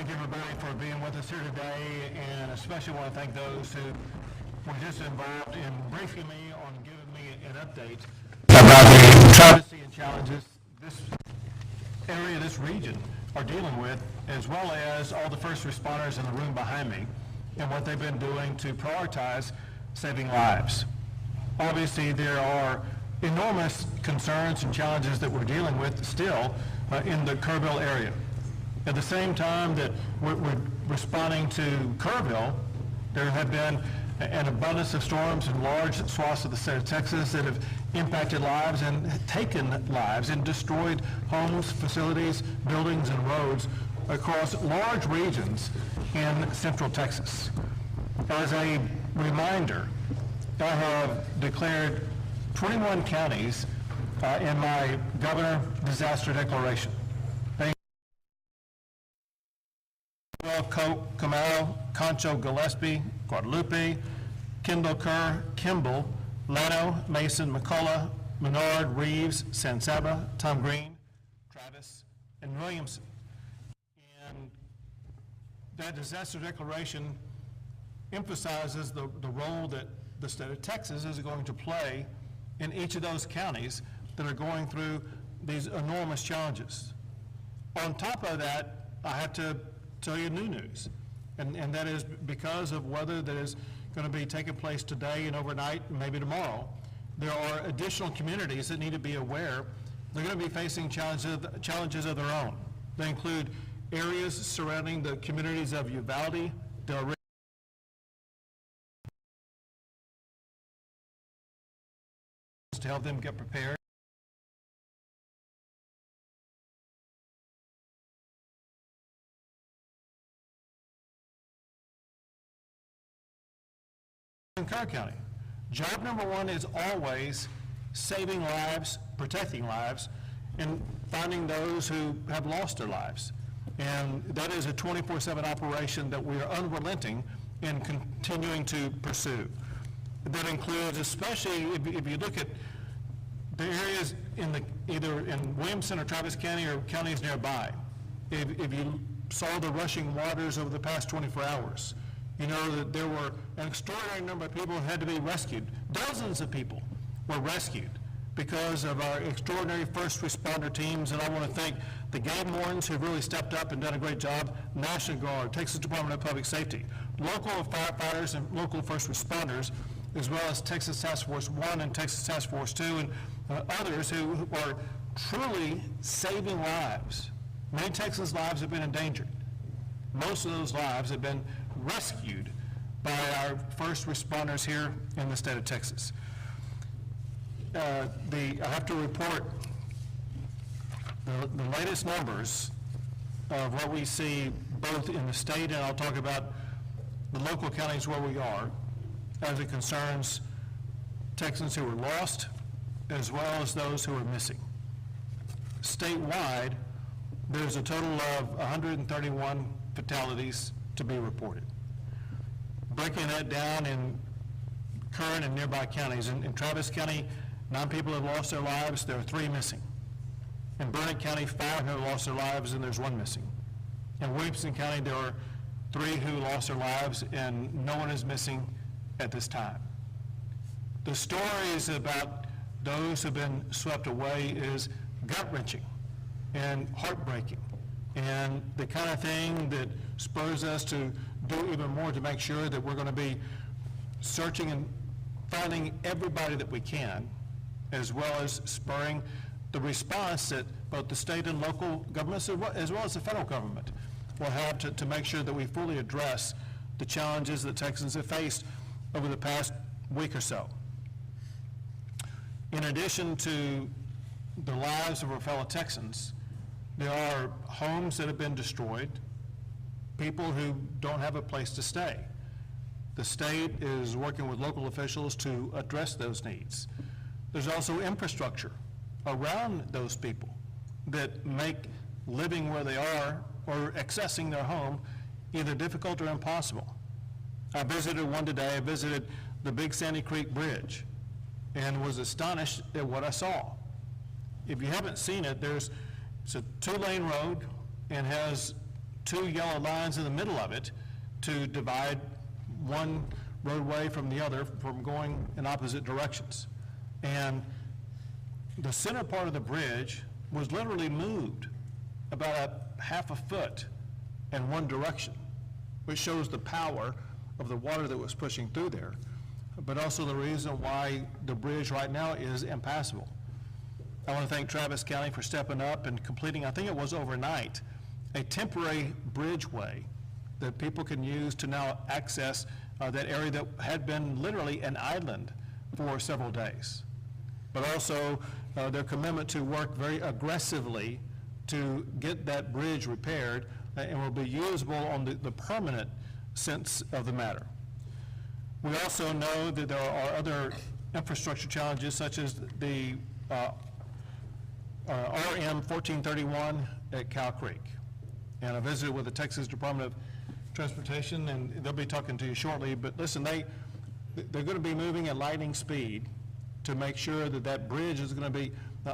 thank everybody for being with us here today, and especially want to thank those who were just involved in briefing me on giving me an update about the travesty and challenges this area, this region, are dealing with, as well as all the first responders in the room behind me and what they've been doing to prioritize saving lives. Obviously, there are enormous concerns and challenges that we're dealing with still in the Kerrville area. At the same time that we're responding to Kerrville, there have been an abundance of storms in large swaths of the state of Texas that have impacted lives and taken lives and destroyed homes, facilities, buildings, and roads across large regions in central Texas. As a reminder, I have declared 21 counties in my governor disaster declaration. Coke, Camaro, Concho, Gillespie, Guadalupe, Kendall, Kerr, Kimball, Llano, Mason, McCullough, Menard, Reeves, San Saba, Tom Green, Travis, and Williamson. And that disaster declaration emphasizes the role that the state of Texas is going to play in each of those counties that are going through these enormous challenges. On top of that, I have to tell you new news, and that is because of weather that is going to be taking place today and overnight and maybe tomorrow, there are additional communities that need to be aware they're going to be facing challenges of their own. They include areas surrounding the communities of Uvalde, Del Rio, to help them get prepared. In Kerr County, job number one is always saving lives, protecting lives, and finding those who have lost their lives. And that is a 24/7 operation that we are unrelenting in continuing to pursue. That includes, especially if you look at the areas in either in Williamson or Travis County or counties nearby. If you saw the rushing waters over the past 24 hours, you know that there were an extraordinary number of people who had to be rescued. Dozens of people were rescued because of our extraordinary first responder teams, and I want to thank the game wardens who really stepped up and done a great job, National Guard, Texas Department of Public Safety, local firefighters and local first responders, as well as Texas Task Force 1 and Texas Task Force 2 and others who are truly saving lives. Many Texans' lives have been endangered. Most of those lives have been rescued by our first responders here in the state of Texas. I have to report the latest numbers of what we see both in the state, and I'll talk about the local counties where we are, as it concerns Texans who were lost, as well as those who are missing. Statewide, there's a total of 131 fatalities to be reported. Breaking that down in current and nearby counties, in Travis County, 9 people have lost their lives, there are 3 missing. In Burnett County, 5 have lost their lives, and there's 1 missing. In Williamson County, there are 3 who lost their lives, and no one is missing at this time. The stories about those who've been swept away is gut-wrenching and heartbreaking, and the kind of thing that spurs us to do even more to make sure that we're going to be searching and finding everybody that we can, as well as spurring the response that both the state and local governments, as well as the federal government, will have to make sure that we fully address the challenges that Texans have faced over the past week or so. In addition to the lives of our fellow Texans, there are homes that have been destroyed, people who don't have a place to stay. The state is working with local officials to address those needs. There's also infrastructure around those people that make living where they are or accessing their home either difficult or impossible. I visited one today. I visited the Big Sandy Creek Bridge and was astonished at what I saw. If you haven't seen it, it's a 2-lane road and has two yellow lines in the middle of it to divide one roadway from the other from going in opposite directions. And the center part of the bridge was literally moved about a half a foot in one direction, which shows the power of the water that was pushing through there, but also the reason why the bridge right now is impassable. I want to thank Travis County for stepping up and completing, I think it was overnight, a temporary bridgeway that people can use to now access that area that had been literally an island for several days. But also their commitment to work very aggressively to get that bridge repaired and will be usable on the permanent sense of the matter. We also know that there are other infrastructure challenges such as the RM 1431 at Cow Creek. And I visited with the Texas Department of Transportation, and they'll be talking to you shortly, but listen, they're going to be moving at lightning speed to make sure that that bridge is going to be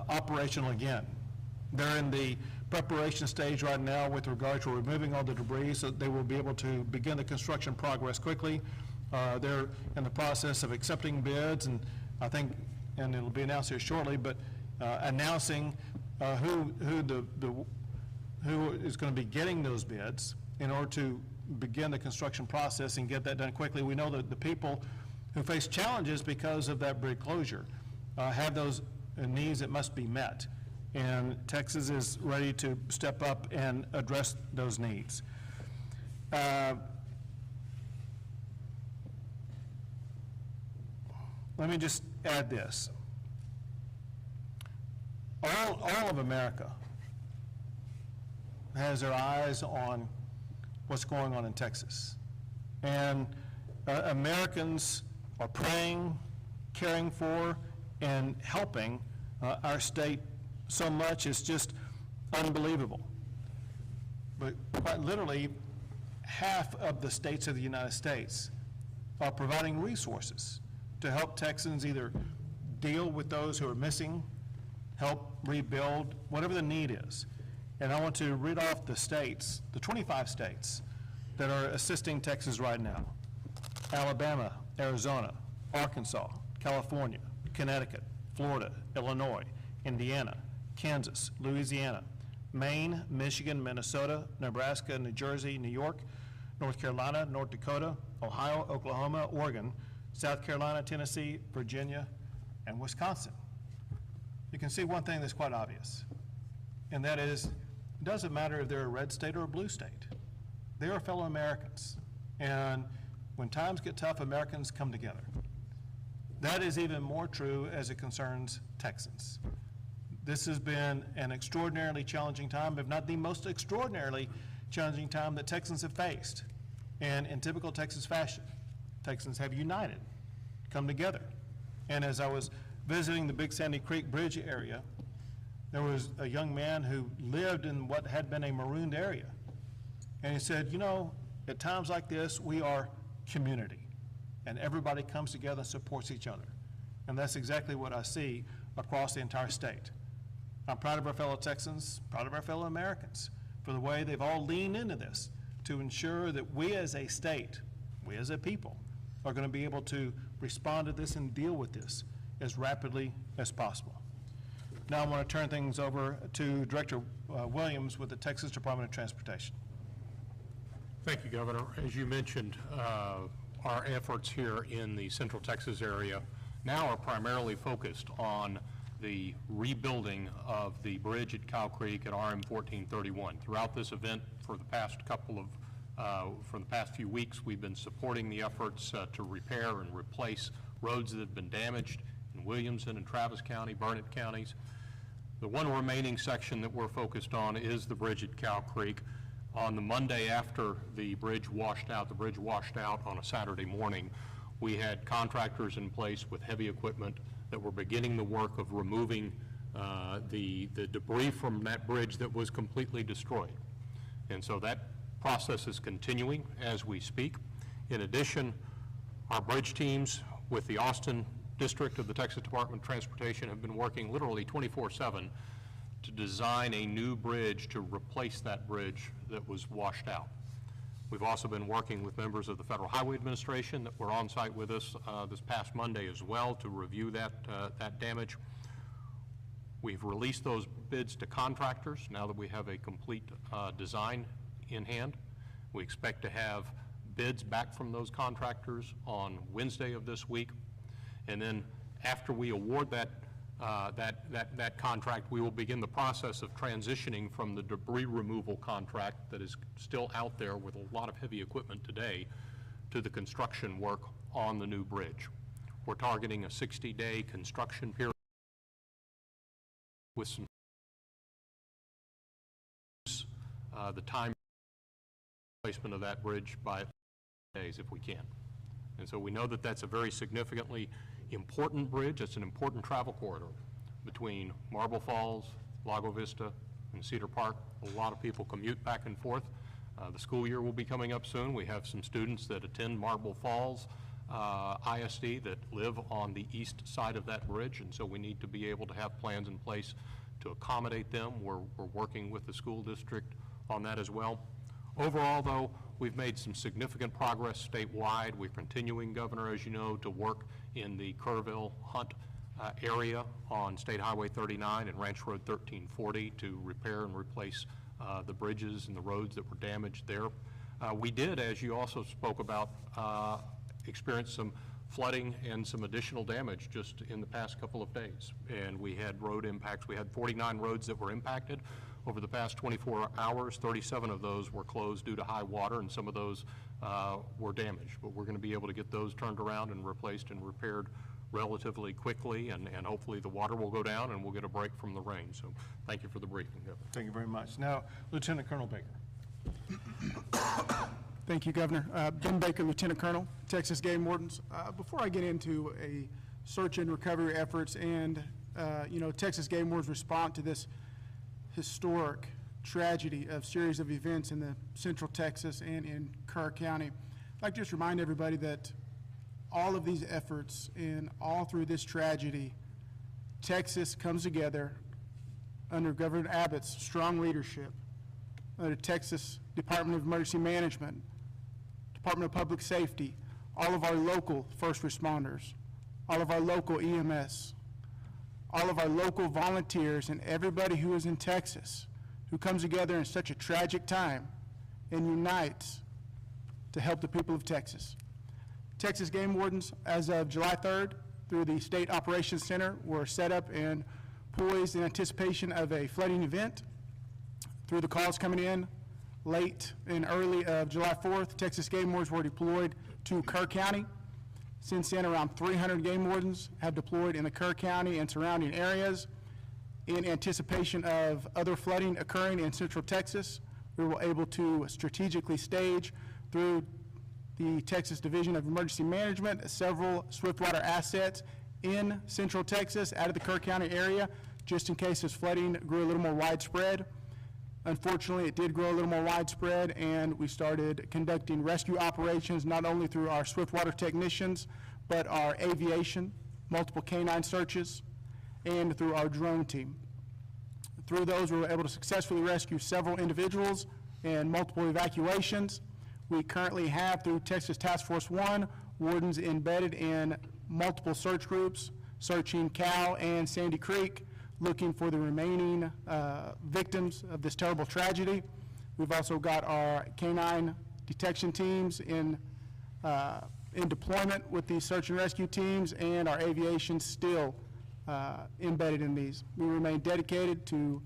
operational again. They're in the preparation stage right now with regard to removing all the debris, so they will be able to begin the construction progress quickly. They're in the process of accepting bids, and I think, and it'll be announced here shortly, but announcing who is going to be getting those bids in order to begin the construction process and get that done quickly. We know that the people who face challenges because of that bridge closure have those needs that must be met. And Texas is ready to step up and address those needs. Let me just add this. All of America has their eyes on what's going on in Texas. And Americans are praying, caring for, and helping our state so much. It's just unbelievable. But quite literally, half of the states of the United States are providing resources to help Texans either deal with those who are missing, help rebuild, whatever the need is. And I want to read off the states, the 25 states that are assisting Texas right now: Alabama, Arizona, Arkansas, California, Connecticut, Florida, Illinois, Indiana, Kansas, Louisiana, Maine, Michigan, Minnesota, Nebraska, New Jersey, New York, North Carolina, North Dakota, Ohio, Oklahoma, Oregon, South Carolina, Tennessee, Virginia, and Wisconsin. You can see one thing that's quite obvious, and that is, it doesn't matter if they're a red state or a blue state. They are fellow Americans, and when times get tough, Americans come together. That is even more true as it concerns Texans. This has been an extraordinarily challenging time, if not the most extraordinarily challenging time that Texans have faced. And in typical Texas fashion, Texans have united, come together. And as I was visiting the Big Sandy Creek Bridge area, there was a young man who lived in what had been a marooned area. And he said, you know, at times like this, we are community, and everybody comes together and supports each other. And that's exactly what I see across the entire state. I'm proud of our fellow Texans, proud of our fellow Americans for the way they've all leaned into this to ensure that we as a state, we as a people, are going to be able to respond to this and deal with this as rapidly as possible. Now I want to turn things over to Director Williams with the Texas Department of Transportation. Thank you, Governor. As you mentioned, our efforts here in the Central Texas area now are primarily focused on the rebuilding of the bridge at Cow Creek at RM 1431. Throughout this event, for the past few weeks, we've been supporting the efforts to repair and replace roads that have been damaged in Williamson and Travis County, Burnett counties. The one remaining section that we're focused on is the bridge at Cow Creek. On the Monday after the bridge washed out on a Saturday morning, we had contractors in place with heavy equipment that were beginning the work of removing the debris from that bridge that was completely destroyed. And so that process is continuing as we speak. In addition, our bridge teams with the Austin District of the Texas Department of Transportation have been working literally 24/7 to design a new bridge to replace that bridge that was washed out. We've also been working with members of the Federal Highway Administration that were on site with us this past Monday as well to review that damage. We've released those bids to contractors now that we have a complete design in hand. We expect to have bids back from those contractors on Wednesday of this week. And then after we award that contract, we will begin the process of transitioning from the debris removal contract that is still out there with a lot of heavy equipment today to the construction work on the new bridge. We're targeting a 60-day construction period with some the time placement of that bridge by days if we can. And so we know that that's a very significantly important bridge. It's an important travel corridor between Marble Falls, Lago Vista, and Cedar Park. A lot of people commute back and forth. The school year will be coming up soon. We have some students that attend Marble Falls ISD that live on the east side of that bridge, and so we need to be able to have plans in place to accommodate them. We're working with the school district on that as well. Overall, though, we've made some significant progress statewide. We're continuing, Governor, as you know, to work in the Kerrville, Hunt area on State Highway 39 and Ranch Road 1340 to repair and replace the bridges and the roads that were damaged there. We did, as you also spoke about, experience some flooding and some additional damage just in the past couple of days. And we had road impacts. We had 49 roads that were impacted over the past 24 hours. 37 of those were closed due to high water, and some of those were damaged. But we're going to be able to get those turned around and replaced and repaired relatively quickly, and hopefully the water will go down and we'll get a break from the rain. So thank you for the briefing, Governor. Thank you very much. Now, Lieutenant Colonel Baker. Thank you, Governor. Ben Baker, Lieutenant Colonel, Texas Game Wardens. Before I get into a search and recovery efforts and, Texas Game Wardens' response to this historic tragedy of series of events in the Central Texas and in Kerr County, I'd like to just remind everybody that all of these efforts and all through this tragedy, Texas comes together under Governor Abbott's strong leadership, under Texas Department of Emergency Management, Department of Public Safety, all of our local first responders, all of our local EMS, all of our local volunteers, and everybody who is in Texas who comes together in such a tragic time and unites to help the people of Texas. Texas Game Wardens, as of July 3rd, through the State Operations Center, were set up and poised in anticipation of a flooding event. Through the calls coming in late and early of July 4th, Texas Game Wardens were deployed to Kerr County. Since then, around 300 game wardens have deployed in the Kerr County and surrounding areas. In anticipation of other flooding occurring in Central Texas, we were able to strategically stage through the Texas Division of Emergency Management several swiftwater assets in Central Texas out of the Kerr County area, just in case this flooding grew a little more widespread. Unfortunately, it did grow a little more widespread, and we started conducting rescue operations not only through our swiftwater technicians, but our aviation, multiple canine searches, and through our drone team. Through those, we were able to successfully rescue several individuals and multiple evacuations. We currently have, through Texas Task Force 1, wardens embedded in multiple search groups, searching Cow and Sandy Creek, looking for the remaining victims of this terrible tragedy. We've also got our canine detection teams in deployment with these search and rescue teams, and our aviation still embedded in these. We remain dedicated to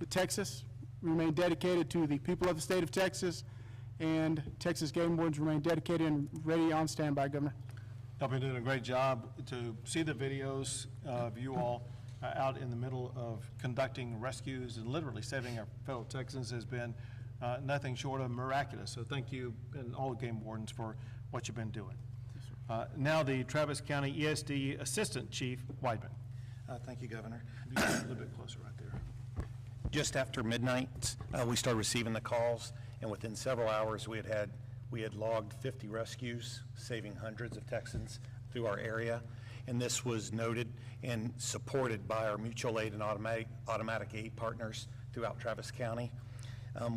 Texas, we remain dedicated to the people of the state of Texas, and Texas Game Wardens remain dedicated and ready on standby, Governor. Y'all been doing a great job. To see the videos of you all out in the middle of conducting rescues and literally saving our fellow Texans has been nothing short of miraculous. So thank you and all the game wardens for what you've been doing. Now the Travis County ESD Assistant Chief Weidman. Thank you, Governor. Be a little bit closer right there. Just after midnight, we started receiving the calls, and within several hours, we had logged 50 rescues, saving hundreds of Texans through our area. And this was noted and supported by our mutual aid and automatic aid partners throughout Travis County.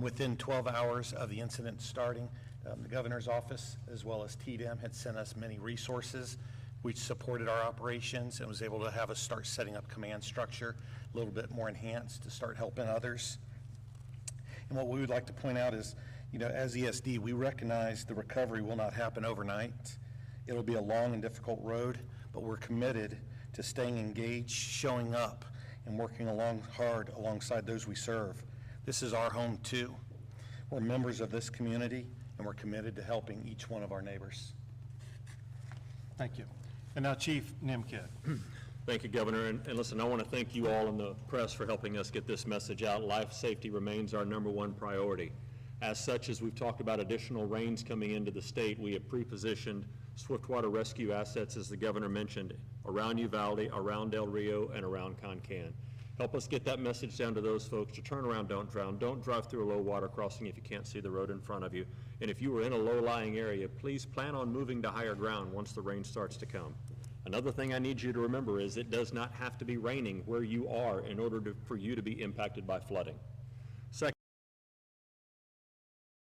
Within 12 hours of the incident starting, the governor's office as well as TDEM had sent us many resources which supported our operations and was able to have us start setting up command structure a little bit more enhanced to start helping others. And what we would like to point out is, as ESD, we recognize the recovery will not happen overnight. It'll be a long and difficult road, but we're committed to staying engaged, showing up, and working hard alongside those we serve. This is our home too. We're members of this community, and we're committed to helping each one of our neighbors. Thank you. And now Chief Nimkid. Thank you, Governor. And listen, I want to thank you all in the press for helping us get this message out. Life safety remains our #1 priority. As such, as we've talked about additional rains coming into the state, we have pre-positioned swiftwater rescue assets, as the Governor mentioned, around Uvalde, around Del Rio, and around Concan. Help us get that message down to those folks to turn around, don't drown. Don't drive through a low water crossing if you can't see the road in front of you. And if you are in a low-lying area, please plan on moving to higher ground once the rain starts to come. Another thing I need you to remember is it does not have to be raining where you are in order for you to be impacted by flooding. Second,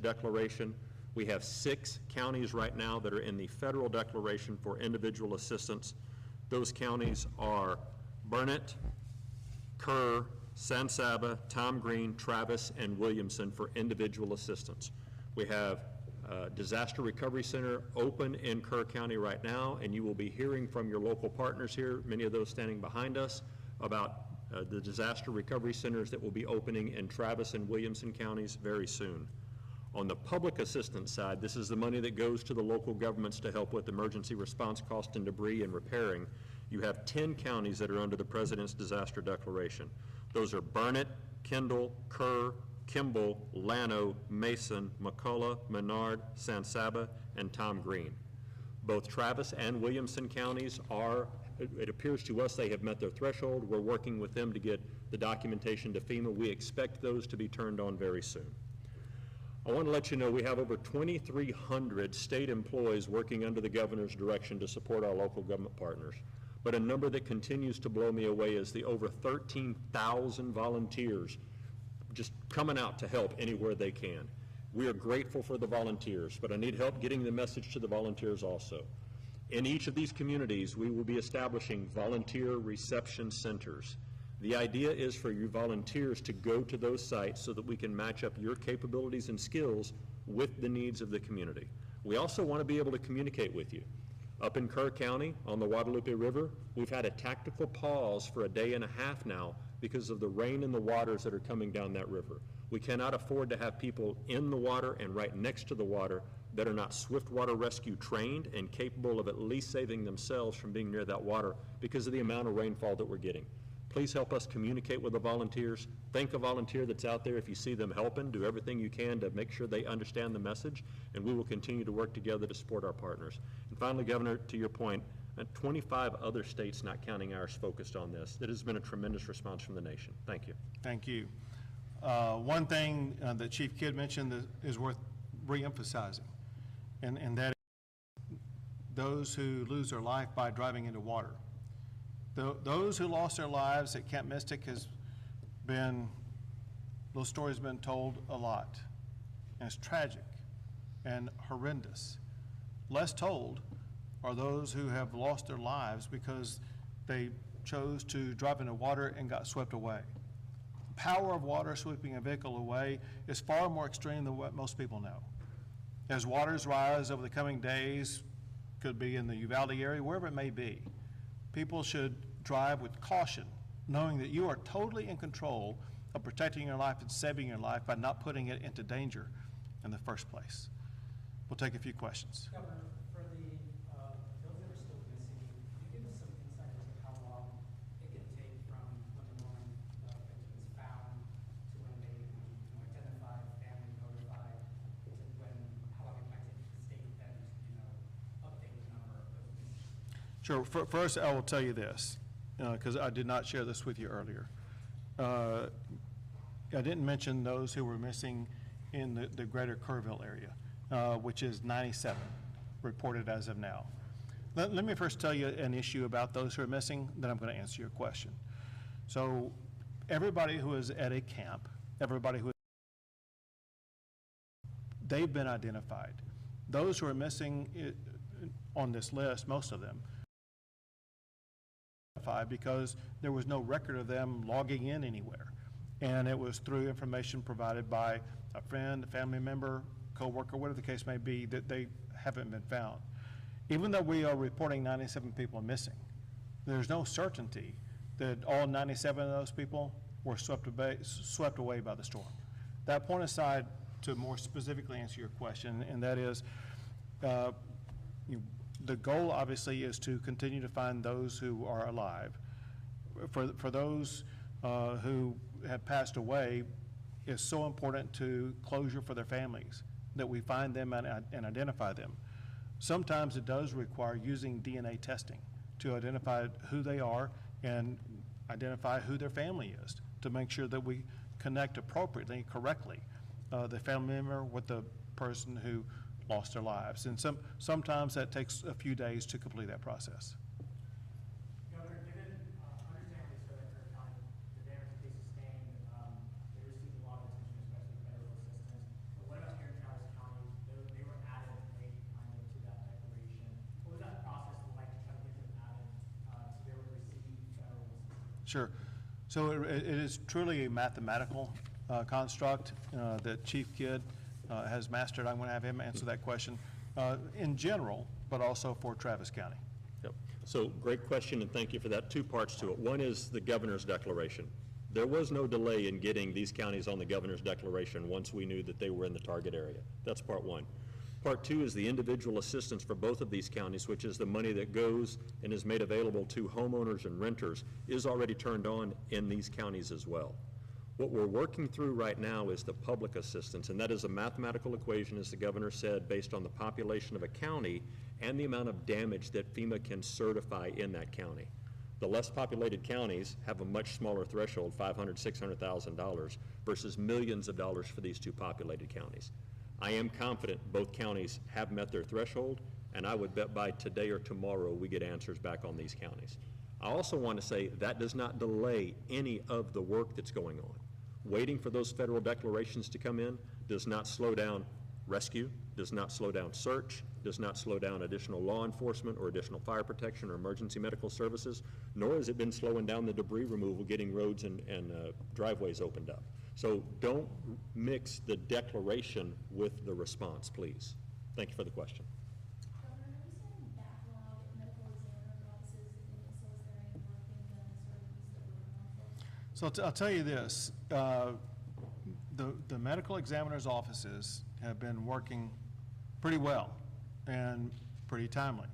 declaration. We have 6 counties right now that are in the federal declaration for individual assistance. Those counties are Burnett, Kerr, San Saba, Tom Green, Travis, and Williamson for individual assistance. We have Disaster Recovery Center open in Kerr County right now, and you will be hearing from your local partners here, many of those standing behind us, about the disaster recovery centers that will be opening in Travis and Williamson counties very soon. On the public assistance side, this is the money that goes to the local governments to help with emergency response cost and debris and repairing. You have 10 counties that are under the President's disaster declaration. Those are Burnett, Kendall, Kerr, Kimball, Llano, Mason, McCullough, Menard, San Saba, and Tom Green. Both Travis and Williamson counties it appears to us they have met their threshold. We're working with them to get the documentation to FEMA. We expect those to be turned on very soon. I want to let you know we have over 2,300 state employees working under the governor's direction to support our local government partners. But a number that continues to blow me away is the over 13,000 volunteers just coming out to help anywhere they can. We are grateful for the volunteers, but I need help getting the message to the volunteers also. In each of these communities, we will be establishing volunteer reception centers. The idea is for you volunteers to go to those sites so that we can match up your capabilities and skills with the needs of the community. We also want to be able to communicate with you. Up in Kerr County on the Guadalupe River, we've had a tactical pause for a day and a half now because of the rain and the waters that are coming down that river. We cannot afford to have people in the water and right next to the water that are not swiftwater rescue trained and capable of at least saving themselves from being near that water because of the amount of rainfall that we're getting. Please help us communicate with the volunteers. Thank a volunteer that's out there. If you see them helping, do everything you can to make sure they understand the message, and we will continue to work together to support our partners. And finally, Governor, to your point, 25 other states, not counting ours, focused on this. It has been a tremendous response from the nation. Thank you. Thank you. One thing that Chief Kidd mentioned that is worth reemphasizing, and that is those who lose their life by driving into water. Those who lost their lives at Camp Mystic those stories have been told a lot, and it's tragic and horrendous. Less told are those who have lost their lives because they chose to drive into water and got swept away. The power of water sweeping a vehicle away is far more extreme than what most people know. As waters rise over the coming days, could be in the Uvalde area, wherever it may be, people should drive with caution, knowing that you are totally in control of protecting your life and saving your life by not putting it into danger in the first place. We'll take a few questions. Governor, for those that are still missing, could you give us some insight into how long it can take from when one victim is found to when they identify, family notified, to how long it might take the state then to update the number of those missing? Sure. First, I will tell you this, because I did not share this with you earlier. I didn't mention those who were missing in the greater Kerrville area, which is 97 reported as of now. Let me first tell you an issue about those who are missing, then I'm going to answer your question. So everybody who is at a camp, everybody who they've been identified. Those who are missing on this list, most of them, because there was no record of them logging in anywhere. And it was through information provided by a friend, a family member, coworker, whatever the case may be, that they haven't been found. Even though we are reporting 97 people missing, there's no certainty that all 97 of those people were swept away by the storm. That point aside, to more specifically answer your question, and that is, the goal obviously is to continue to find those who are alive. For those who have passed away, it's so important to closure for their families, that we find them and identify them. Sometimes it does require using DNA testing to identify who they are and identify who their family is, to make sure that we connect appropriately, correctly, the family member with the person who lost their lives. And sometimes that takes a few days to complete that process. Governor, given, understandably so, that Kerr County, the damage that they sustained, they received a lot of attention, especially federal assistance. But what about here in Travis County? They were added late kind of to that declaration. What was that process like to try to get them added to be able to receive federal assistance? Sure. So it is truly a mathematical construct that Chief Kidd has mastered. I'm going to have him answer that question in general, but also for Travis County. Yep. So great question, and thank you for that. Two parts to it. One is the governor's declaration. There was no delay in getting these counties on the governor's declaration once we knew that they were in the target area. That's part one. Part two is the individual assistance for both of these counties, which is the money that goes and is made available to homeowners and renters, is already turned on in these counties as well. What we're working through right now is the public assistance, and that is a mathematical equation, as the governor said, based on the population of a county and the amount of damage that FEMA can certify in that county. The less populated counties have a much smaller threshold, $500,000, $600,000, versus millions of dollars for these two populated counties. I am confident both counties have met their threshold, and I would bet by today or tomorrow we get answers back on these counties. I also want to say that does not delay any of the work that's going on. Waiting for those federal declarations to come in does not slow down rescue, does not slow down search, does not slow down additional law enforcement or additional fire protection or emergency medical services, nor has it been slowing down the debris removal, getting roads and driveways opened up. So don't mix the declaration with the response, please. Thank you for the question. Governor, are you saying backlog at medical examiner's offices, and if so, is there any work being done to sort of ease the burden on folks? So I'll tell you this, the medical examiner's offices have been working pretty well and pretty timely.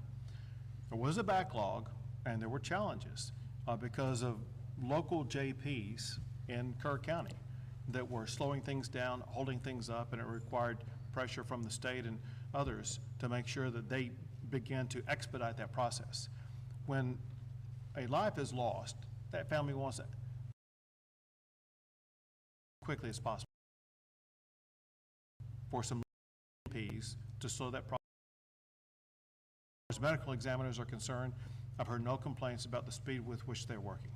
There was a backlog and there were challenges because of local JPs in Kerr County that were slowing things down, holding things up, and it required pressure from the state and others to make sure that they began to expedite that process. When a life is lost, that family wants it quickly as possible for some JPs to slow that process. As medical examiners are concerned, I've heard no complaints about the speed with which they're working.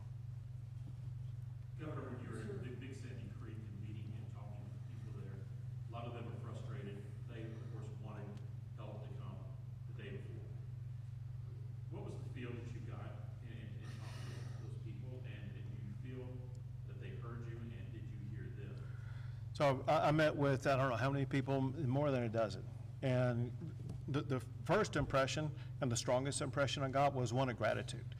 Governor, when you were at Big Sandy Creek and meeting and talking to people there, a lot of them are frustrated. They, of course, wanted help to come the day before. What was the feel that you got in talking to those people, and did you feel that they heard you, and did you hear them? So I met with, I don't know how many people, more than a dozen. And the first impression and the strongest impression I got was one of gratitude.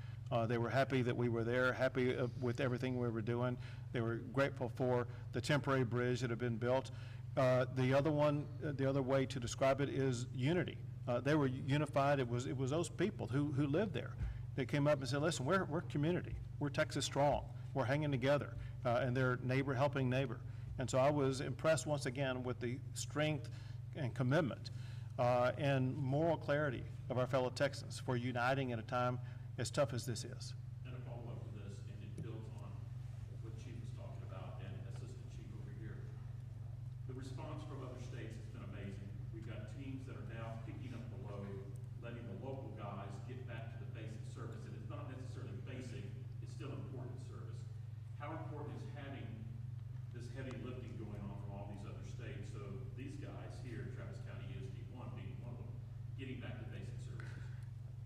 They were happy that we were there, happy with everything we were doing. They were grateful for the temporary bridge that had been built. The other way to describe it is unity. They were unified. It was those people who lived there that came up and said, listen, we're community. We're Texas strong. We're hanging together. And they're neighbor helping neighbor. And so I was impressed once again with the strength and commitment and moral clarity of our fellow Texans for uniting at a time as tough as this is. And a follow-up to this, and it builds on what Chief was talking about and Assistant Chief over here. The response from other states has been amazing. We've got teams that are now picking up the load, letting the local guys get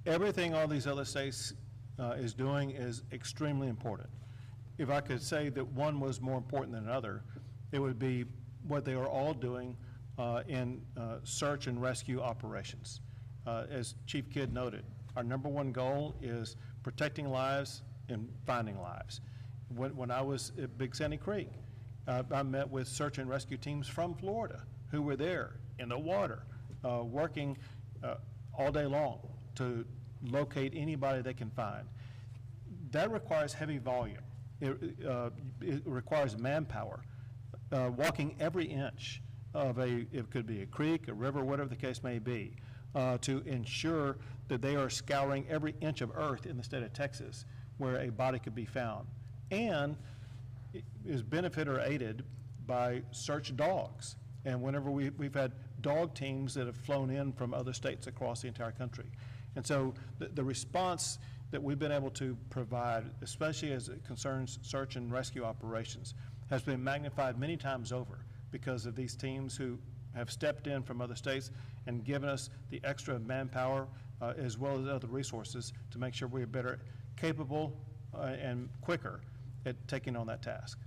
everything all these other states is doing is extremely important. If I could say that one was more important than another, it would be what they are all doing in search and rescue operations. As Chief Kidd noted, our number one goal is protecting lives and finding lives. When I was at Big Sandy Creek, I met with search and rescue teams from Florida who were there in the water, working all day long to locate anybody they can find. That requires heavy volume. It requires manpower, walking every inch of it could be a creek, a river, whatever the case may be, to ensure that they are scouring every inch of earth in the state of Texas where a body could be found. And is benefited or aided by search dogs. And whenever we've had dog teams that have flown in from other states across the entire country. And so the response that we've been able to provide, especially as it concerns search and rescue operations, has been magnified many times over because of these teams who have stepped in from other states and given us the extra manpower as well as other resources to make sure we're better capable and quicker at taking on that task.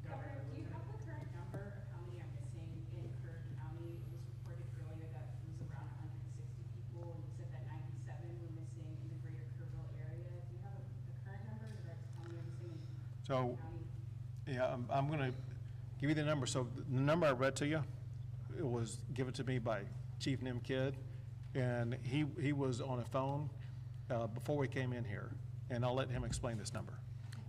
Governor, do you have the current number of how many are missing in Kerr County? It was reported earlier that it was around 160 people, and you said that 97 were missing in the greater Kerrville area. Do you have the current number in regards to how many are missing in So, Kerr County? yeah, I'm going to give you the number. So the number I read to you, it was given to me by Chief Nim Kidd, and he was on a phone before we came in here, and I'll let him explain this number.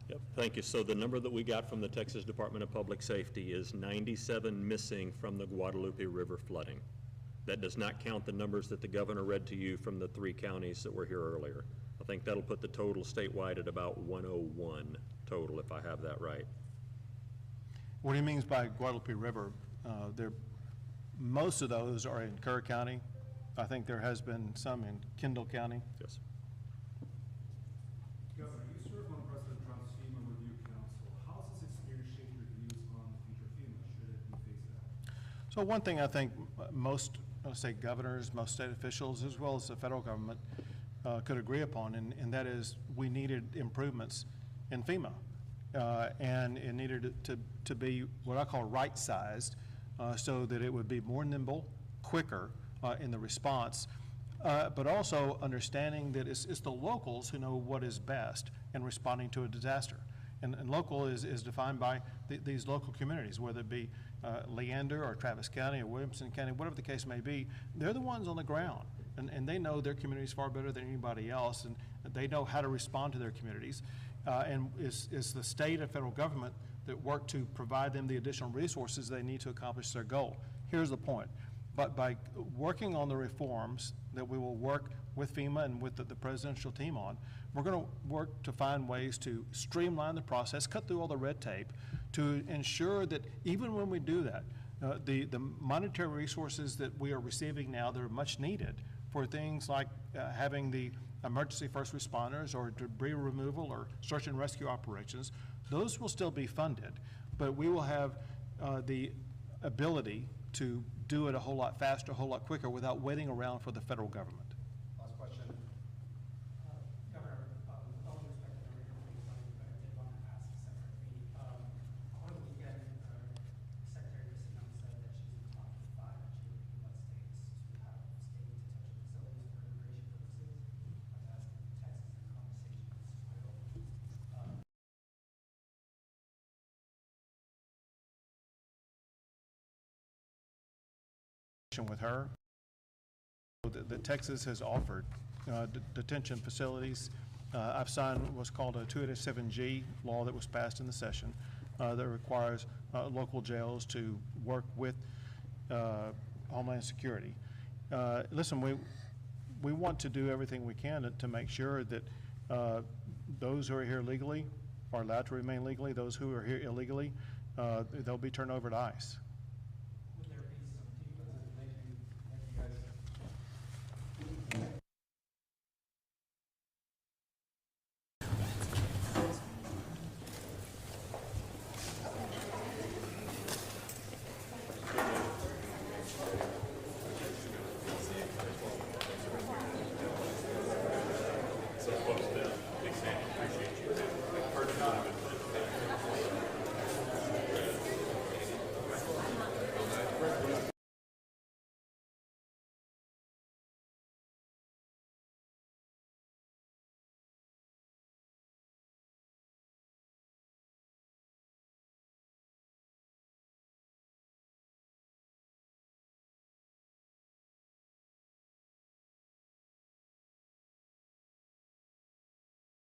Yep, thank you. So the number that we got from the Texas Department of Public Safety is 97 missing from the Guadalupe River flooding. That does not count the numbers that the governor read to you from the 3 counties that were here earlier. I think that'll put the total statewide at about 101 total, if I have that right. What he means by Guadalupe River, most of those are in Kerr County. I think there has been some in Kendall County. Yes. Governor, you serve on President Trump's FEMA Review Council. How has this experience shaped your views on the future of FEMA, should it be phased out? So one thing I think most, let's say governors, most state officials, as well as the federal government could agree upon, and that is we needed improvements in FEMA. And it needed to be what I call right-sized so that it would be more nimble, quicker in the response, but also understanding that it's the locals who know what is best in responding to a disaster. And local is defined by these local communities, whether it be Leander or Travis County or Williamson County, whatever the case may be. They're the ones on the ground, and they know their communities far better than anybody else, and they know how to respond to their communities. And it's the state and federal government that work to provide them the additional resources they need to accomplish their goal. Here's the point. But by working on the reforms that we will work with FEMA and with the presidential team on, we're going to work to find ways to streamline the process, cut through all the red tape, to ensure that even when we do that, the monetary resources that we are receiving now that are much needed for things like having the emergency first responders or debris removal or search and rescue operations, those will still be funded, but we will have the ability to do it a whole lot faster, a whole lot quicker without waiting around for the federal government. Last question. Governor, with all due respect to the company's money, but I did want to ask separately. On the weekend, Secretary Christensen said that she's in talks with 5 and she would let states to have state detention facilities for immigration purposes. I was asking if Texas in conversations will with her. That Texas has offered detention facilities. I've signed what's called a 287G law that was passed in the session that requires local jails to work with Homeland Security. Listen, we want to do everything we can to make sure that those who are here legally are allowed to remain legally. Those who are here illegally, they'll be turned over to ICE.